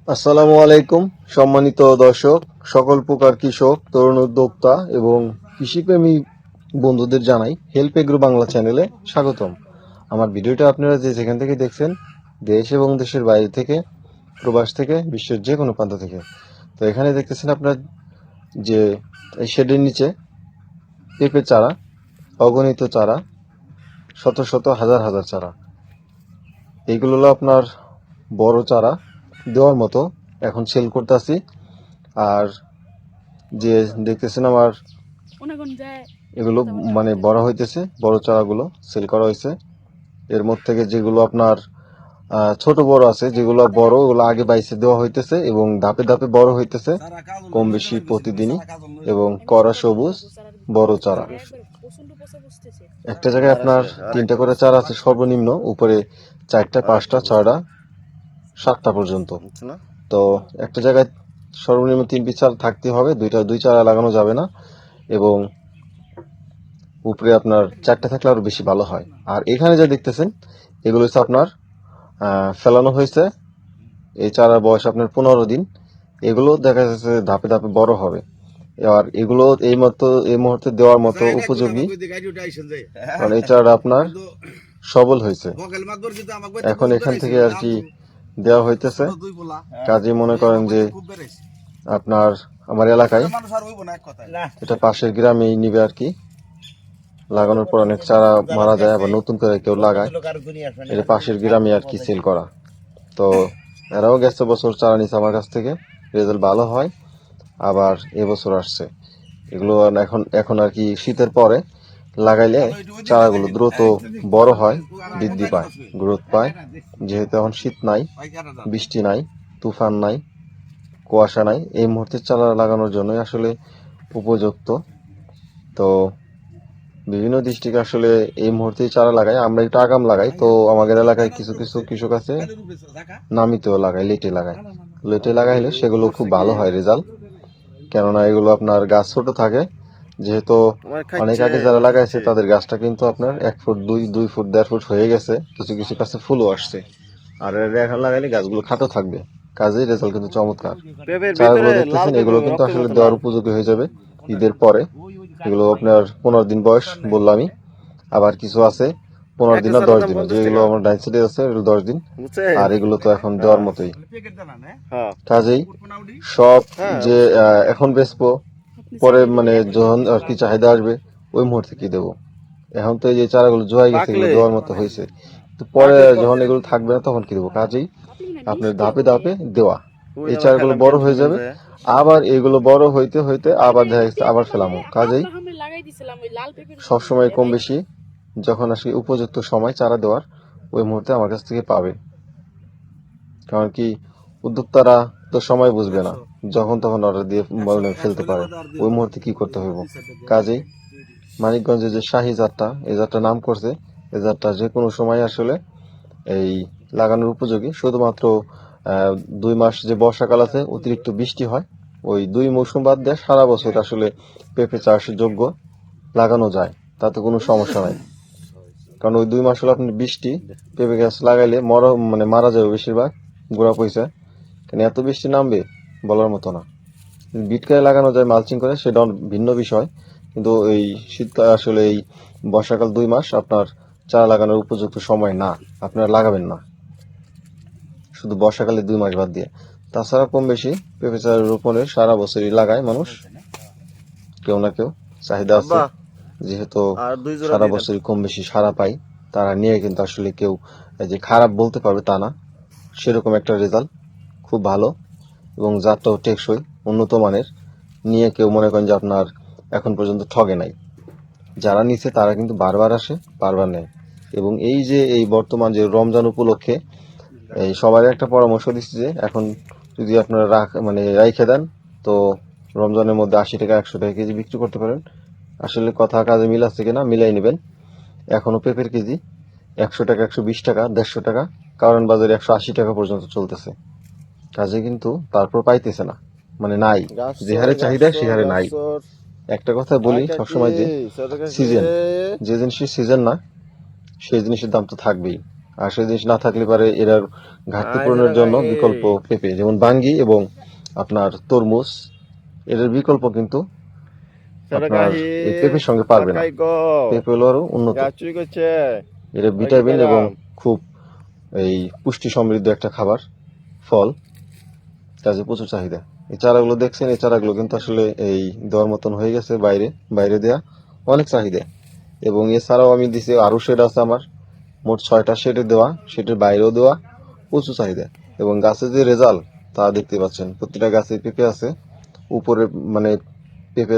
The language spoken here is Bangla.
আসসালামু আলাইকুম সম্মানিত দর্শক, সকল প্রকার কৃষক, তরুণ উদ্যোক্তা এবং কৃষিপ্রেমী বন্ধুদের জানাই হেল্প এগ্রো বাংলা চ্যানেলে স্বাগতম। আমার ভিডিওটা আপনারা যে যেখান থেকে দেখছেন, দেশ এবং দেশের বাইরে থেকে, প্রবাস থেকে, বিশ্বের যে কোনো প্রান্ত থেকে, তো এখানে দেখতেছেন আপনার যে এই শেডের নিচে পেঁপে চারা, অগণিত চারা, শত শত হাজার হাজার চারা। এইগুলো হলো আপনার বড় চারা দেওয়ার মতো, এখন সেল করতেছি। আর যে দেখতেছেন আমার এগুলো মানে বড় হইতেছে, বড় চারাগুলো সেল করা হয়েছে। এর মধ্যে থেকে যেগুলো আপনার ছোট বড় আছে, যেগুলো বড় ওগুলো আগে বাইসে দেওয়া হইতেছে এবং ধাপে ধাপে বড় হইতেছে কম বেশি প্রতিদিনই, এবং কড়া সবুজ বড় চারা। একটা জায়গায় আপনার 3টা করে চারা আছে সর্বনিম্ন, উপরে 4টা 5টা 6টা 7টা পর্যন্ত। তো একটা জায়গায় সর্বনিম্ন 3 পিস চারা থাকতে হবে, দুই চারা লাগানো যাবে না, এবং উপরে আপনার 4টা থাকলে আরো বেশি ভালো হয়। আর এখানে যা দেখতেছেন এগুলো হচ্ছে আপনার ফেলানো হয়েছে, এই চারার বয়স আপনার 15 দিন। এগুলো দেখা যাচ্ছে ধাপে ধাপে বড় হবে। আর এগুলো এই মুহূর্তে দেওয়ার মতো উপযোগী, কারণ এই চারা আপনার সবল হয়েছে। এখন এখান থেকে আর কি দেওয়া হইতেছে। কাজে মনে করেন যে আপনার আমার এলাকায় এটা পাশের গ্রামেই নিবে আর কি। লাগানোর পর অনেক চারা মারা যায়, আবার নতুন করে কেউ লাগায়। এটা পাশের গ্রামে আর কি সেল করা। তো এরাও গেছে বছর চারা নিচ্ছে আমার কাছ থেকে, রেজাল্ট ভালো হয়। আবার এবছর আসছে এগুলো। এখন আর কি শীতের পরে লাগাইলে চারাগুলো দ্রুত বড় হয়, বৃদ্ধি পায়, গ্রোথ পায়। যেহেতু এখন শীত নাই, বৃষ্টি নাই, তুফান নাই, কুয়াশা নাই, এই মুহূর্তে চারা লাগানোর জন্য আসলে উপযুক্ত। তো বিভিন্ন ডিস্ট্রিক্ট আসলে এই মুহূর্তেই চারা লাগায়, আমরা একটু আগাম লাগাই। তো আমাদের এলাকায় কিছু কিছু কৃষক আছে নামিতেও লাগায়, লেটে লাগাইলে সেগুলো খুব ভালো হয় রেজাল্ট। কেননা এগুলো আপনার গাছ ছোট থাকে, যেহেতু অনেক আগে যারা লাগাইছে তাদের গাছটা কিন্তু আপনার 1 ফুট 2 ফুট 1.5 ফুট হয়ে গেছে, কিছু কিছু কাছে ফুলও আসছে। আর এখন লাগাইলে গাছগুলো খাটো থাকবে, কাজেই রেজাল্ট কিন্তু চমৎকার। চারাগুলো দেখতেছেন এগুলো কিন্তু আসলে দেওয়ার উপযোগী হয়ে যাবে ঈদের পরে। এগুলো আপনার 15 দিন বয়স বললামই। আবার কিছু আছে 15 দিন আর 10 দিন, যেগুলো আমার ডাইন সাইডে আছে এগুলো 10 দিন। আর এগুলো তো এখন দেওয়ার মতোই। কাজেই সব যে এখন বেচবো, পরে মানে যখন আর কি চাহিদা আসবে ওই মুহূর্তে কি দেবো। এখন তো এই যে চারাগুলো জোয়াই গেছে, এগুলো দেওয়ার মতো হয়েছে, তো পরে যখন এগুলো থাকবে না তখন কি দেবো। কাজেই আপনার ধাপে ধাপে দেওয়া, এই চারাগুলো বড় হয়ে যাবে, আবার এগুলো বড় হইতে হইতে আবার দেখা যাচ্ছে আবার ফেলামো। কাজেই সবসময় কম বেশি যখন আসলে উপযুক্ত সময় চারা দেওয়ার, ওই মুহূর্তে আমার কাছ থেকে পাবে। কারণ কি উদ্যোক্তারা তো সময় বুঝবে না, যখন তখন অর্ডার দিয়ে বললে ফেলতে পারে, ওই মুহূর্তে কি করতে হইব। কাজেই মানিকগঞ্জে যে শাহী জাতটা, এই জাতটা নাম করছে, এই জাতটা যে কোনো সময় আসলে এই লাগানোর উপযোগী। শুধুমাত্র 2 মাস যে বর্ষাকাল আছে, অতিরিক্ত বৃষ্টি হয়, ওই 2 মৌসুম বাদ দিয়ে সারা বছর আসলে পেঁপে চাষের যোগ্য লাগানো যায়, তাতে কোনো সমস্যা নাই। কারণ ওই 2 মাস হলো আপনি বৃষ্টি, পেঁপে গাছ লাগাইলে মারা যাবে বেশিরভাগ, গোড়া পয়সা। কারণ এত বৃষ্টি নামবে বলার মতো না। বিটকায় লাগানো যায় মালচিং করে, সেটা ভিন্ন বিষয়। কিন্তু এই শীতকাল আসলে এই বর্ষাকাল 2 মাস আপনার চারা লাগানোর উপযুক্ত সময় না, আপনারা লাগাবেন না শুধু বর্ষাকালে 2 মাস বাদ দিয়ে। তাছাড়া কম বেশি পেঁপে চারা রোপণের সারা বছরই লাগায় মানুষ, কেউ না কেউ চাহিদা আছে। যেহেতু সারা বছরই কম বেশি সারা পাই, তারা নিয়ে কিন্তু আসলে কেউ যে খারাপ বলতে পারবে তা না। সেরকম একটা রেজাল্ট খুব ভালো, এবং জাতটাও টেকসই, উন্নত মানের। নিয়ে কেউ মনে করেন যে আপনার এখন পর্যন্ত ঠগে নাই। যারা নিচ্ছে তারা কিন্তু বারবার আসে, বারবার নেয়। এবং এই যে এই বর্তমান যে রমজান উপলক্ষে এই সবার একটা পরামর্শ দিচ্ছি যে এখন যদি আপনারা রাইখে দেন, তো রমজানের মধ্যে 80 টাকা 100 টাকা কেজি বিক্রি করতে পারেন। আসলে কথা কাজে মিল আছে কিনা মিলাই নেবেন। এখনো পেঁপের কেজি 100 টাকা 120 টাকা 150 টাকা, কারণ বাজারে 180 টাকা পর্যন্ত চলতেছে। কাজে কিন্তু তারপর পাইতেছে না, মানে নাই, যে হারে চাহিদা সে হারে নাই। একটা কথা বলি সবসময়, যে সিজন, যে জিনিসের সিজন না সেই জিনিসের দাম তো থাকবেই। আর সেই জিনিস না থাকলে পারে এরার ঘাটতি পূরণের জন্য বিকল্প পেঁপে, যেমন বাঙ্গি এবং আপনার তরমুজ, এদের বিকল্প কিন্তু আপনার এই পেঁপের সঙ্গে পারবে না। পেঁপে হলো আরো উন্নত, এটা ভিটামিন এবং খুব এই পুষ্টি সমৃদ্ধ একটা খাবার, ফল, কাজে প্রচুর চাহিদা। এই চারাগুলো দেখছেন, এই চারাগুলো কিন্তু আসলে এই দেওয়ার মতন হয়ে গেছে, বাইরে দেয়া অনেক চাহিদা। এবং এছাড়াও আমি দিছি আরো শেড আছে আমার, মোট 6টা শেডে দেওয়া, শেডের বাইরেও দেওয়া, প্রচুর চাহিদা। এবং গাছের যে রেজাল্ট তা দেখতে পাচ্ছেন, প্রতিটা গাছে পেঁপে আছে উপরে, মানে পেঁপে